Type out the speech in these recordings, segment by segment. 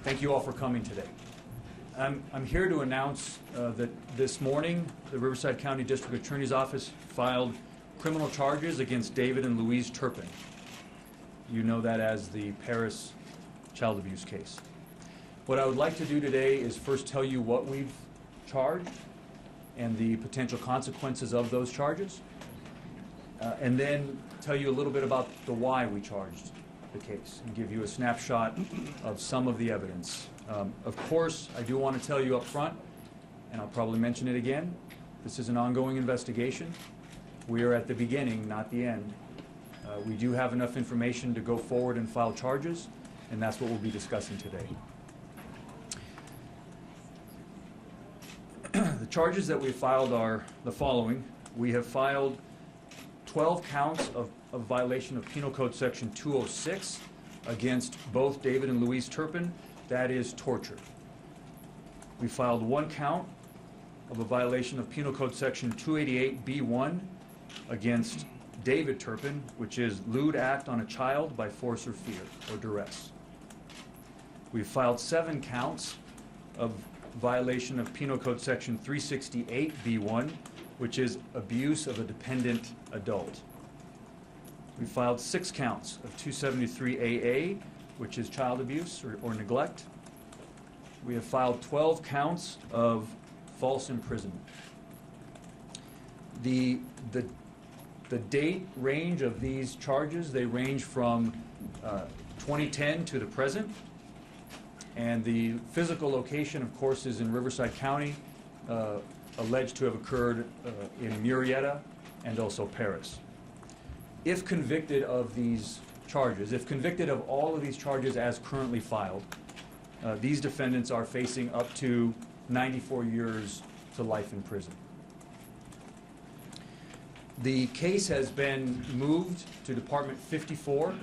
Thank you all for coming today. I'm here to announce that this morning the Riverside County District Attorney's Office filed criminal charges against David and Louise Turpin. You know that as the Perris child abuse case. What I would like to do today is first tell you what we've charged and the potential consequences of those charges, and then tell you a little bit about the why we charged the case and give you a snapshot of some of the evidence. Of course, I do want to tell you up front, and I'll probably mention it again, this is an ongoing investigation. We are at the beginning, not the end. We do have enough information to go forward and file charges, and that's what we'll be discussing today. The charges that we filed are the following. We have filed 12 counts of violation of Penal Code Section 206 against both David and Louise Turpin. That is torture. We filed 1 count of a violation of Penal Code Section 288B1 against David Turpin, which is lewd act on a child by force or fear or duress. We filed 7 counts of violation of Penal Code Section 368B1, which is abuse of a dependent adult. We filed 6 counts of 273AA, which is child abuse or neglect. We have filed 12 counts of false imprisonment. The date range of these charges, they range from 2010 to the present. And the physical location, of course, is in Riverside County, alleged to have occurred in Murrieta and also Perris. If convicted of these charges, if convicted of all of these charges as currently filed, these defendants are facing up to 94 years to life in prison. The case has been moved to Department 54,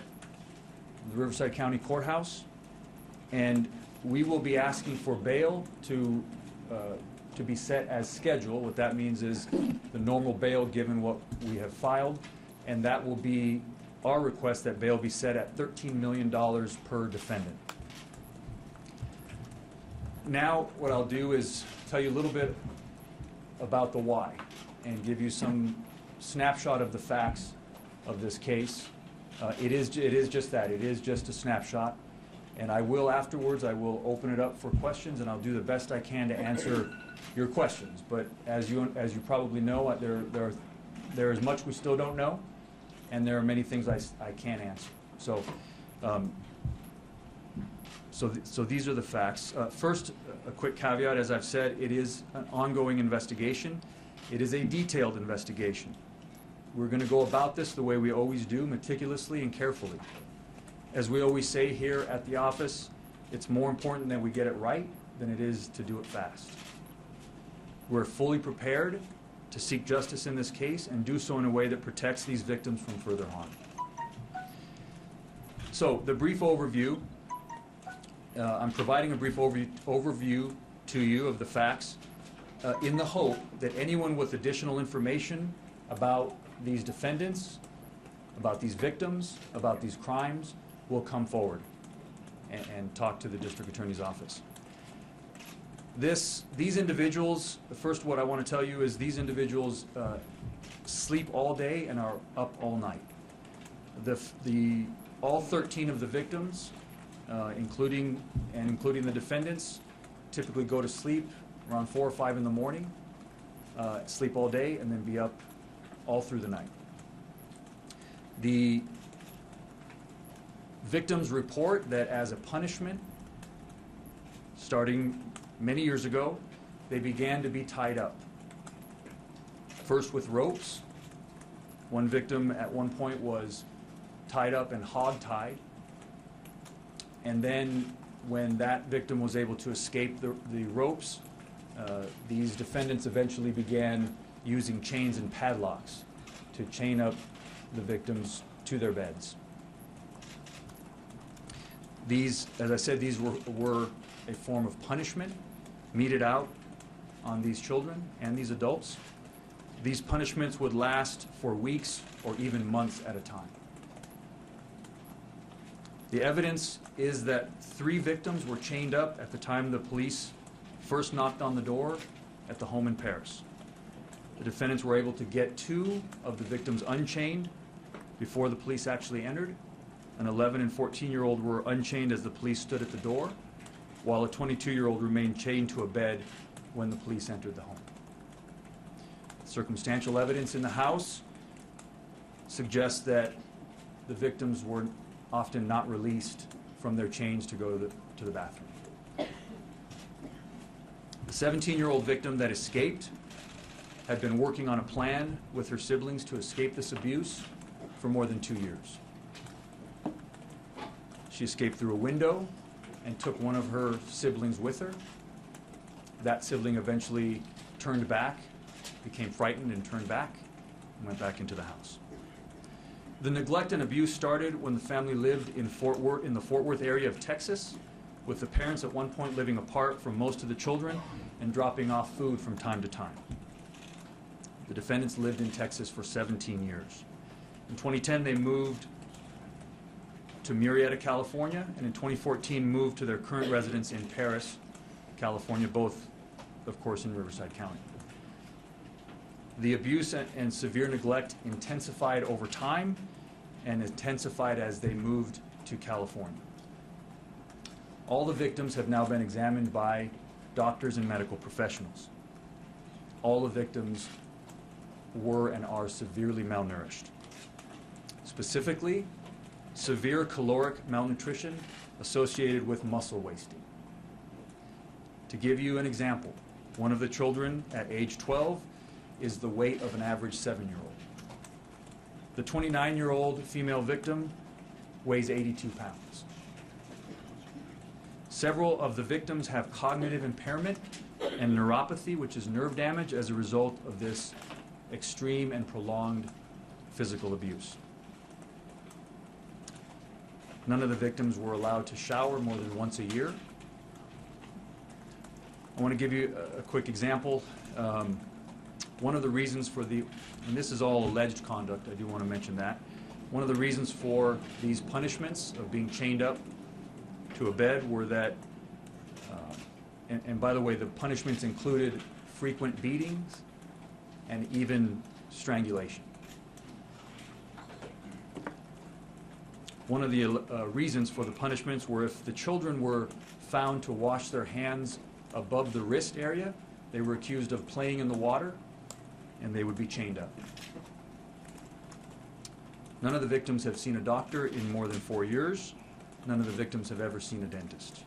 the Riverside County Courthouse, and we will be asking for bail to be set as scheduled. What that means is the normal bail given what we have filed, and that will be our request that bail be set at $13 million per defendant. Now what I'll do is tell you a little bit about the why and give you some snapshot of the facts of this case. It is just that. It is just a snapshot. And I will afterwards, I will open it up for questions, and I'll do the best I can to answer your questions. But as you probably know, there is much we still don't know, and there are many things I can't answer. So these are the facts. First, a quick caveat. As I've said, it is an ongoing investigation. It is a detailed investigation. We're going to go about this the way we always do, meticulously and carefully. As we always say here at the office, it's more important that we get it right than it is to do it fast. We're fully prepared to seek justice in this case and do so in a way that protects these victims from further harm. So, the brief overview, I'm providing a brief overview to you of the facts in the hope that anyone with additional information about these defendants, about these victims, about these crimes, will come forward and talk to the District Attorney's Office. These individuals, first what I want to tell you is these individuals sleep all day and are up all night. All 13 of the victims, including the defendants, typically go to sleep around 4 or 5 in the morning, sleep all day, and then be up all through the night. The victims report that as a punishment, starting many years ago, they began to be tied up. First with ropes. One victim at one point was tied up and hog-tied. And then when that victim was able to escape the ropes, these defendants eventually began using chains and padlocks to chain up the victims to their beds. These, as I said, these were a form of punishment meted out on these children and these adults. These punishments would last for weeks or even months at a time. The evidence is that 3 victims were chained up at the time the police first knocked on the door at the home in Perris. The defendants were able to get 2 of the victims unchained before the police actually entered. An 11 and 14-year-old were unchained as the police stood at the door, while a 22-year-old remained chained to a bed when the police entered the home. Circumstantial evidence in the house suggests that the victims were often not released from their chains to go to the bathroom. The 17-year-old victim that escaped had been working on a plan with her siblings to escape this abuse for more than 2 years. She escaped through a window and took one of her siblings with her. That sibling eventually turned back, became frightened and turned back, and went back into the house. The neglect and abuse started when the family lived in the Fort Worth area of Texas, with the parents at one point living apart from most of the children and dropping off food from time to time. The defendants lived in Texas for 17 years. In 2010, they moved to Murrieta, California, and in 2014 moved to their current residence in Perris, California, both, of course, in Riverside County. The abuse and severe neglect intensified over time and intensified as they moved to California. All the victims have now been examined by doctors and medical professionals. All the victims were and are severely malnourished. Specifically, severe caloric malnutrition associated with muscle wasting. To give you an example, one of the children at age 12 is the weight of an average 7-year-old. The 29-year-old female victim weighs 82 pounds. Several of the victims have cognitive impairment and neuropathy, which is nerve damage as a result of this extreme and prolonged physical abuse. None of the victims were allowed to shower more than once a year. I want to give you a quick example. One of the reasons for and this is all alleged conduct, I do want to mention that. One of the reasons for these punishments of being chained up to a bed were that, and by the way, the punishments included frequent beatings and even strangulation. One of the reasons for the punishments were if the children were found to wash their hands above the wrist area, they were accused of playing in the water, and they would be chained up. None of the victims have seen a doctor in more than 4 years. None of the victims have ever seen a dentist.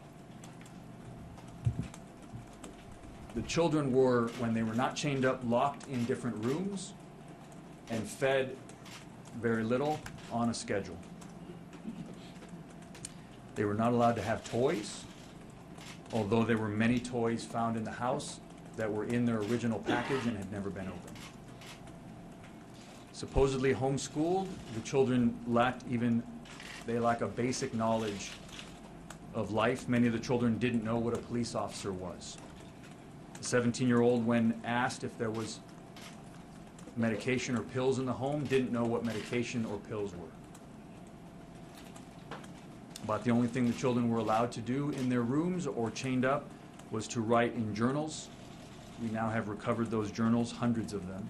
The children were, when they were not chained up, locked in different rooms and fed very little on a schedule. They were not allowed to have toys, although there were many toys found in the house that were in their original package and had never been opened. Supposedly homeschooled, the children lack a basic knowledge of life. Many of the children didn't know what a police officer was. The 17-year-old, when asked if there was medication or pills in the home, didn't know what medication or pills were. About the only thing the children were allowed to do in their rooms or chained up was to write in journals. We now have recovered those journals, hundreds of them,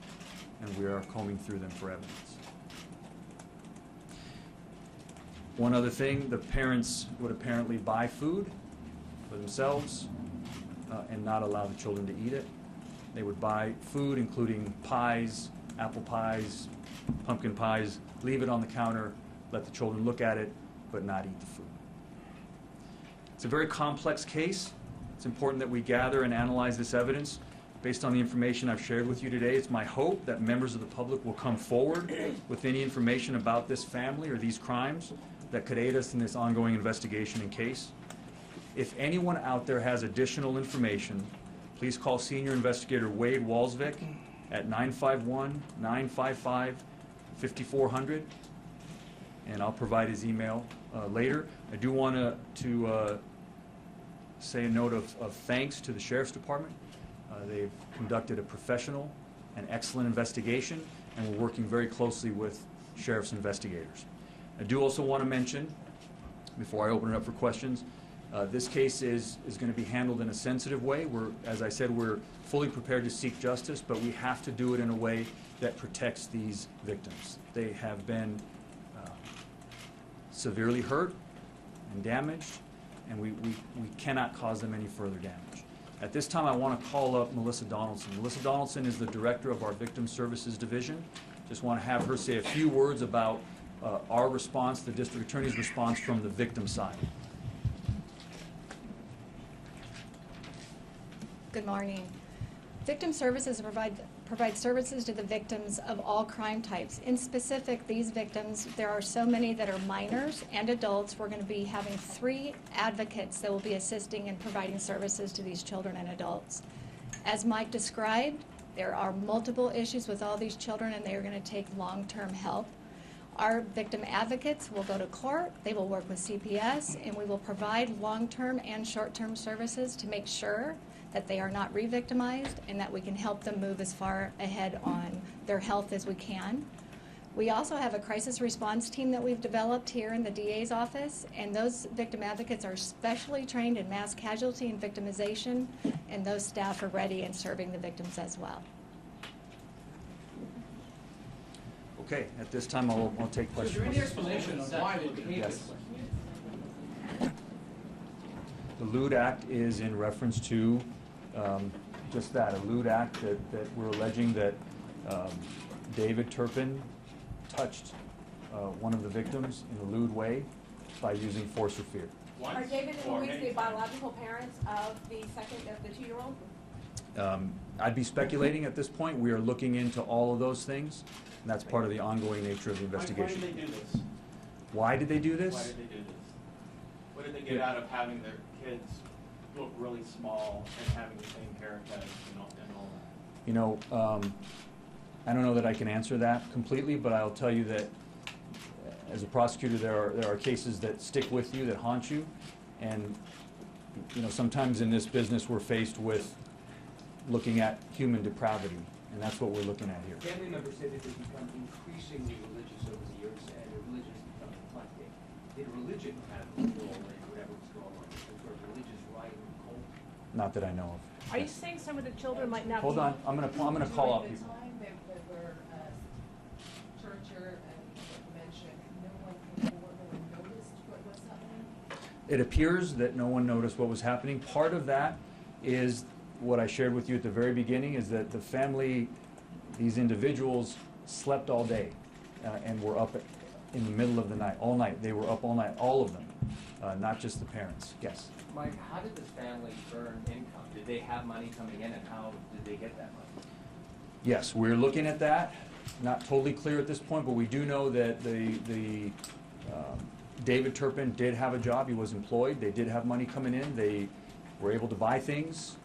and we are combing through them for evidence. One other thing, the parents would apparently buy food for themselves and not allow the children to eat it. They would buy food, including pies, apple pies, pumpkin pies, leave it on the counter, let the children look at it, but not eat the food. It's a very complex case. It's important that we gather and analyze this evidence. Based on the information I've shared with you today, it's my hope that members of the public will come forward with any information about this family or these crimes that could aid us in this ongoing investigation and case. If anyone out there has additional information, please call Senior Investigator Wade Walsvik at 951-955-5400, and I'll provide his email later. I do want to say a note of thanks to the Sheriff's Department. They've conducted a professional and excellent investigation, and we're working very closely with Sheriff's investigators. I do also want to mention before I open it up for questions. This case is going to be handled in a sensitive way. As I said, we're fully prepared to seek justice, but we have to do it in a way that protects these victims. They have been severely hurt and damaged, and we cannot cause them any further damage. At this time, I want to call up Melissa Donaldson. Melissa Donaldson is the director of our Victim Services Division. Just want to have her say a few words about our response, the district attorney's response from the victim side. Good morning. Victim Services provide services to the victims of all crime types. In specific, these victims, there are so many that are minors and adults. We're going to be having 3 advocates that will be assisting and providing services to these children and adults. As Mike described, there are multiple issues with all these children, and they are going to take long-term help. Our victim advocates will go to court, they will work with CPS, and we will provide long-term and short-term services to make sure that they are not re-victimized and that we can help them move as far ahead on their health as we can. We also have a crisis response team that we've developed here in the DA's office, and those victim advocates are specially trained in mass casualty and victimization, and those staff are ready and serving the victims as well. Okay, at this time I'll take questions. Is there any explanation on why they behave this way? The lewd act is in reference to just that, a lewd act that we're alleging that David Turpin touched one of the victims in a lewd way by using force or fear. Are David and Louise the biological parents of the 2-year-old? I'd be speculating at this point. We are looking into all of those things, and that's part of the ongoing nature of the investigation. Why did they do this? Why did they do this? Why did they do this? What did they get out of having their kids look really small and having the same haircut and all that? You know, I don't know that I can answer that completely, but I'll tell you that as a prosecutor, there are cases that stick with you, that haunt you, and you know, sometimes in this business we're faced with looking at human depravity, and that's what we're looking at here. Family members say that they've become increasingly religious over the years, and their religion has become eclectic. Did religion have a role in whatever was going on? Was there a religious right or cult? Not that I know of. Are you saying some of the children might not Hold be... on, I'm gonna call out people. During the time that were torture and mentioned, no one noticed what was happening? It appears that no one noticed what was happening. Part of that is what I shared with you at the very beginning, is that the family, these individuals, slept all day and were up in the middle of the night, all night. They were up all night, all of them, not just the parents. Yes? Mike, how did this family earn income? Did they have money coming in, and how did they get that money? Yes, we're looking at that. Not totally clear at this point, but we do know that David Turpin did have a job. He was employed. They did have money coming in. They were able to buy things.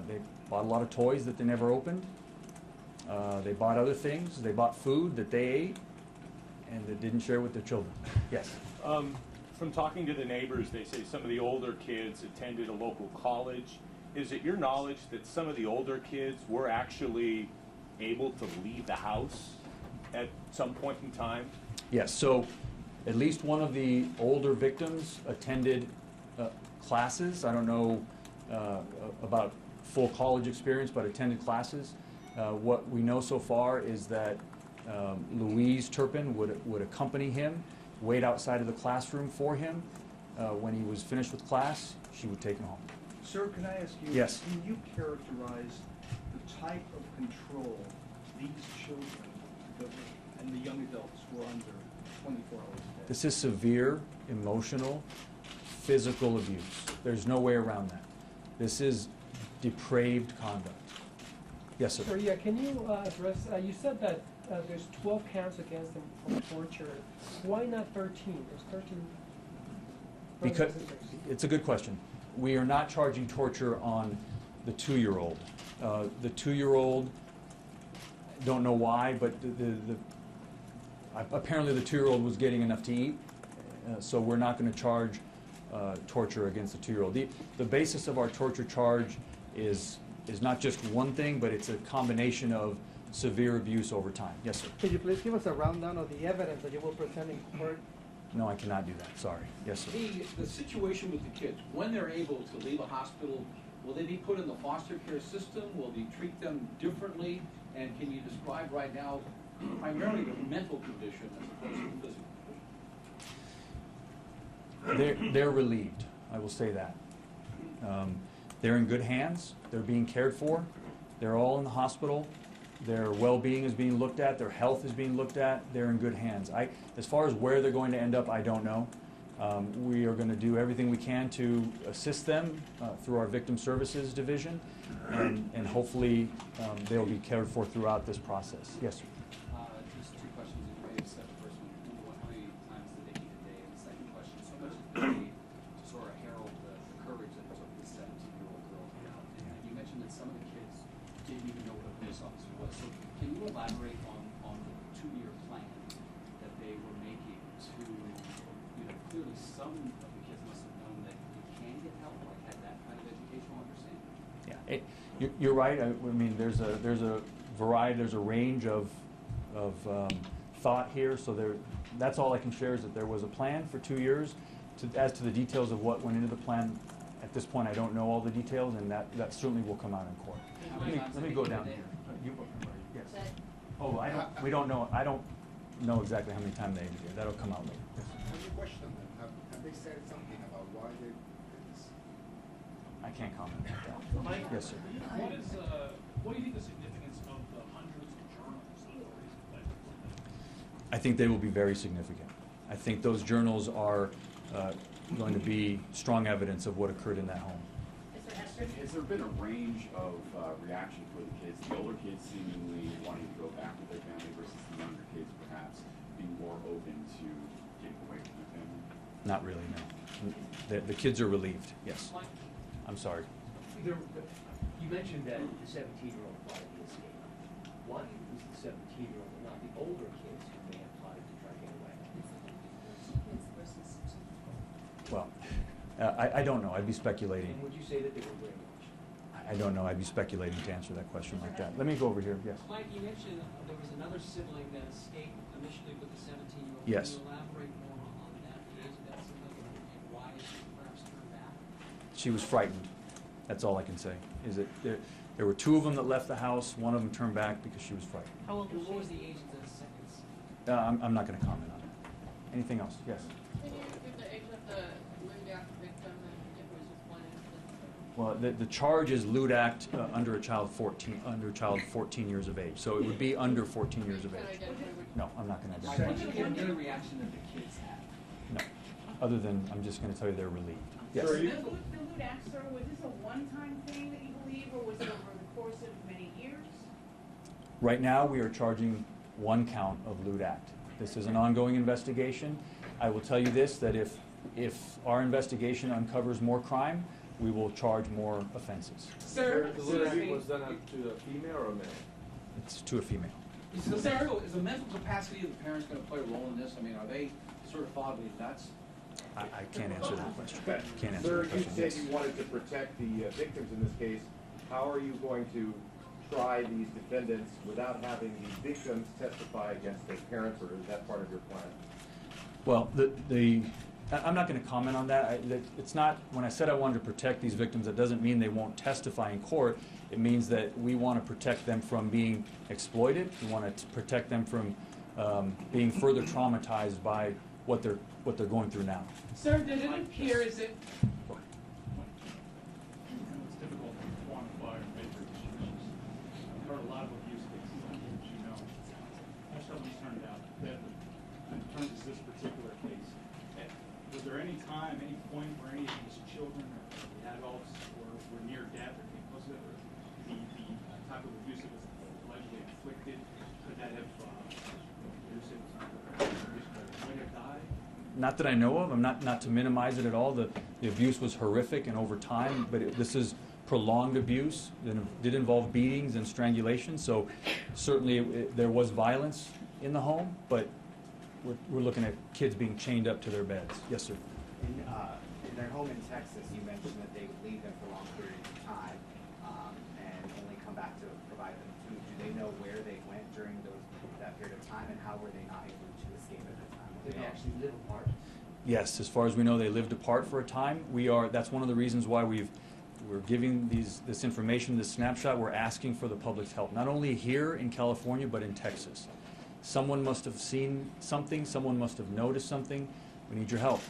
They bought a lot of toys that they never opened. They bought other things. They bought food that they ate and they didn't share with their children. Yes? From talking to the neighbors, they say some of the older kids attended a local college. Is it your knowledge that some of the older kids were actually able to leave the house at some point in time? Yes, so at least one of the older victims attended classes. I don't know about full college experience, but attended classes. What we know so far is that Louise Turpin would accompany him, wait outside of the classroom for him. When he was finished with class, she would take him home. Sir, can I ask you, Yes. can you characterize the type of control these children and the young adults were under 24 hours a day? This is severe, emotional, physical abuse. There's no way around that. This is depraved conduct. Yes, sir. Sir, yeah, can you address, you said that there's 12 counts against them for torture. Why not 13? There's 13 Because brothers and sisters. it's a good question. We are not charging torture on the 2-year-old. The 2-year-old, don't know why, but apparently the 2-year-old was getting enough to eat, so we're not going to charge torture against the 2-year-old. The basis of our torture charge is not just one thing, but it's a combination of severe abuse over time. Yes, sir. Could you please give us a rundown of the evidence that you will present in court No, I cannot do that, sorry. Yes, sir. The situation with the kids, when they're able to leave a hospital, will they be put in the foster care system? Will they treat them differently? And can you describe right now primarily the mental condition as opposed to the physical condition? They're relieved, I will say that. They're in good hands, they're being cared for, they're all in the hospital, their well-being is being looked at, their health is being looked at, they're in good hands. As far as where they're going to end up, I don't know. We are going to do everything we can to assist them through our Victim Services Division, and hopefully they'll be cared for throughout this process. Yes, sir. Just two questions, if you may accept the first one. Number one, how many times did they eat a day? And the second question, so much did they to sort of herald the courage that it took this 17-year-old girl to get out? And you mentioned that some of the kids didn't even know what a police officer was. So can you elaborate on the 2-year plan that they were making to, clearly some of the kids must have known that you can get help, like had that kind of educational understanding? Yeah, you're right. I mean, there's a variety, there's a range of thought here. So that's all I can share is that there was a plan for 2 years. As to the details of what went into the plan, at this point I don't know all the details, and that certainly will come out in court. Let me go down here. Yes. Oh, we don't know. I don't know exactly how many times they did. That'll come out later. Yes. I have a question then. Have they said something about why they did this? I can't comment on that. Mike, Yes, sir. What do you think the significance of the hundreds of journals that authorities have collected? I think they will be very significant. I think those journals are going to be strong evidence of what occurred in that home. Has there been a range of reaction for the kids? The older kids seemingly wanting to go back with their family versus the younger kids perhaps being more open to getting away from their family? Not really, no. The kids are relieved, yes. I'm sorry. You mentioned that the 17-year-old plotted the escape. Why was the 17-year-old and not the older kids who may have plotted to try to get away? Well, I don't know. I'd be speculating. And would you say that they were brainwashed? I don't know. I'd be speculating to answer that question like that. Let me go over here. Yes. Mike, you mentioned there was another sibling that escaped initially with the 17-year-old. Yes. Can you elaborate more on that, the age of that sibling, and why she perhaps turned back? She was frightened. That's all I can say. Is that there were 2 of them that left the house. One of them turned back because she was frightened. How old was she? What was the age of the second sibling? I'm not going to comment on that. Anything else? Yes. Can you give the age of the lewd act victim and if it was just one incident? Well, the charge is lewd act under a child 14 years of age. So it would be under 14 years of age. No, I'm not going to Why identify. did you get the reaction that the kids had? No. Other than I'm just going to tell you they're relieved. Yes. The lewd act, sir, was this a one-time thing that you believe, or was it over the course of many years? Right now, we are charging 1 count of lewd act. This is an ongoing investigation. I will tell you this, that if our investigation uncovers more crime, we will charge more offenses. Sir, The lewd act was done to a female or a male? It's to a female. is the mental capacity of the parents going to play a role in this? I mean, are they sort of thoroughly nuts? I can't answer that question. Can't answer Sir, that you question. said Yes. you wanted to protect the victims in this case. How are you going to try these defendants without having the victims testify against their parents, or is that part of your plan? Well, I'm not going to comment on that. It's not, when I said I wanted to protect these victims, that doesn't mean they won't testify in court. It means that we want to protect them from being exploited. We want to protect them from being further traumatized by what they're going through now. Sir, did it appear as if... It's difficult to quantify or measure these issues. I've heard a lot of abuse cases, as you know. Most of them turned out deadly. In terms of this particular case, was there any time, any point where any of these children or the adults were near death or came close to it, or the type of abuse that was allegedly inflicted, could that have reduced it? Would it have died? Not that I know of. I'm not to minimize it at all. The abuse was horrific and over time, but this is prolonged abuse. It did involve beatings and strangulation, so certainly there was violence in the home, but we're looking at kids being chained up to their beds. Yes, sir. In their home in Texas, you mentioned that they would leave them for long periods of time and only come back to provide them food. Do they know where they went during that period of time, and how were they not able to escape at that time? Did they actually live apart? Yes, as far as we know, they lived apart for a time. That's one of the reasons why we're giving this information, this snapshot. We're asking for the public's help, not only here in California, but in Texas. Someone must have seen something, someone must have noticed something. We need your help.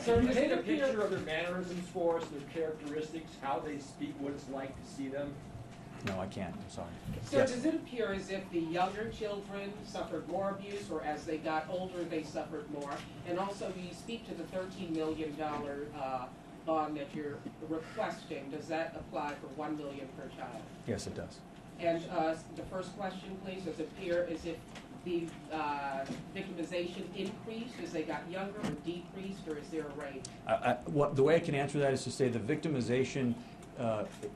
Sir, can you paint a picture of their mannerisms for us, their characteristics, how they speak, what it's like to see them? No, I can't, I'm sorry. Sir, Yes. does it appear as if the younger children suffered more abuse, or as they got older, they suffered more? And also, do you speak to the $13 million bond that you're requesting? Does that apply for $1 million per child? Yes, it does. And the first question, please, does it appear as if the victimization increased as they got younger, or decreased, or is there a rate? The way I can answer that is to say the victimization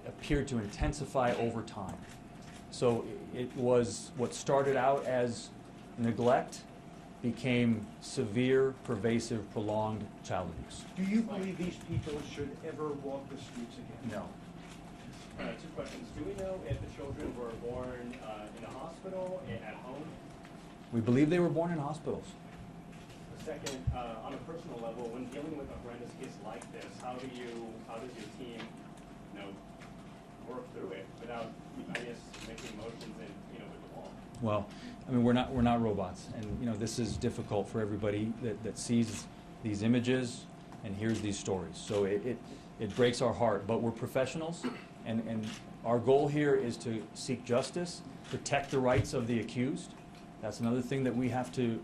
appeared to intensify over time. So it was what started out as neglect became severe, pervasive, prolonged child abuse. Do you believe these people should ever walk the streets again? No. Two questions. Do we know if the children were born in a hospital, at home? We believe they were born in hospitals. The second, on a personal level, when dealing with a horrendous case like this, how does your team, work through it without, I guess, making motions and, with the wall? Well, I mean, we're not robots, and this is difficult for everybody that sees these images and hears these stories. So it breaks our heart, but we're professionals, and our goal here is to seek justice, protect the rights of the accused. That's another thing that we have to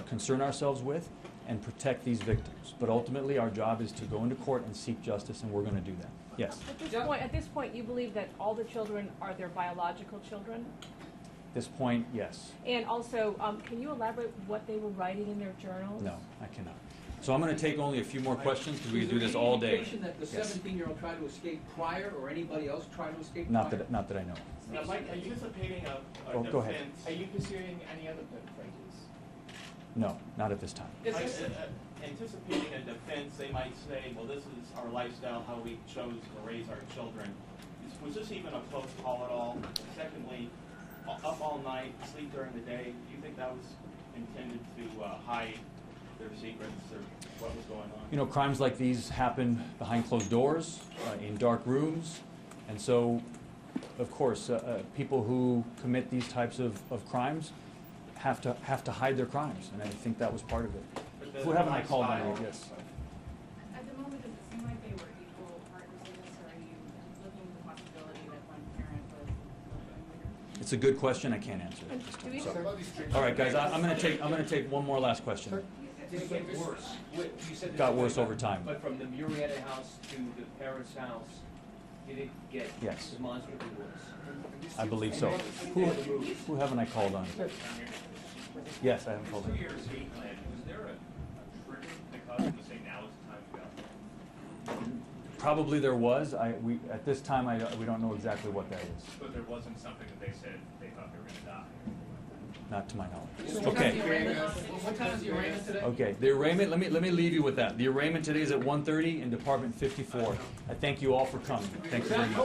concern ourselves with, and protect these victims. But ultimately, our job is to go into court and seek justice, and we're going to do that. Yes? At this point, you believe that all the children are their biological children? At this point, yes. And also, can you elaborate what they were writing in their journals? No, I cannot. So I'm going to take only a few more questions because we can do this all day. Is there any indication that the Yes. 17-year-old tried to escape prior, or anybody else tried to escape Not prior? that I know. Now, Mike, are you anticipating a Oh, go ahead. defense? Are you pursuing any other perpetrators? No, not at this time. Anticipating a defense, they might say, well, this is our lifestyle, how we chose to raise our children. Was this even a close call at all? And secondly, up all night, sleep during the day, do you think that was intended to hide their secrets or what was going on? Crimes like these happen behind closed doors, in dark rooms, and so, of course, people who commit these types of crimes have to hide their crimes, and I think that was part of it. Who haven't I called on you? Yes. At the moment, does it seem like they were equal partners in this, or are you looking at the possibility that one parent was bigger? It's a good question. I can't answer it this time. Sorry. All right, guys. I'm going to take one more last question. Did it get worse? You said this Got is worse like- over time. But from the Murrieta house to the Perris house, did it get Yes. demonstrably worse? I believe so. Who haven't I called on? Yes, I haven't called on. 2 years hate plan, was there a trigger that caused them to say now is the time to go? Probably there was. At this time, we don't know exactly what that is. But there wasn't something that they said they thought they were going to die? Not to my knowledge. So what time is the Okay. arraignment? What time is the arraignment today? Okay. The arraignment. Let me leave you with that. The arraignment today is at 1:30 in Department 54. I thank you all for coming. Thank you very much.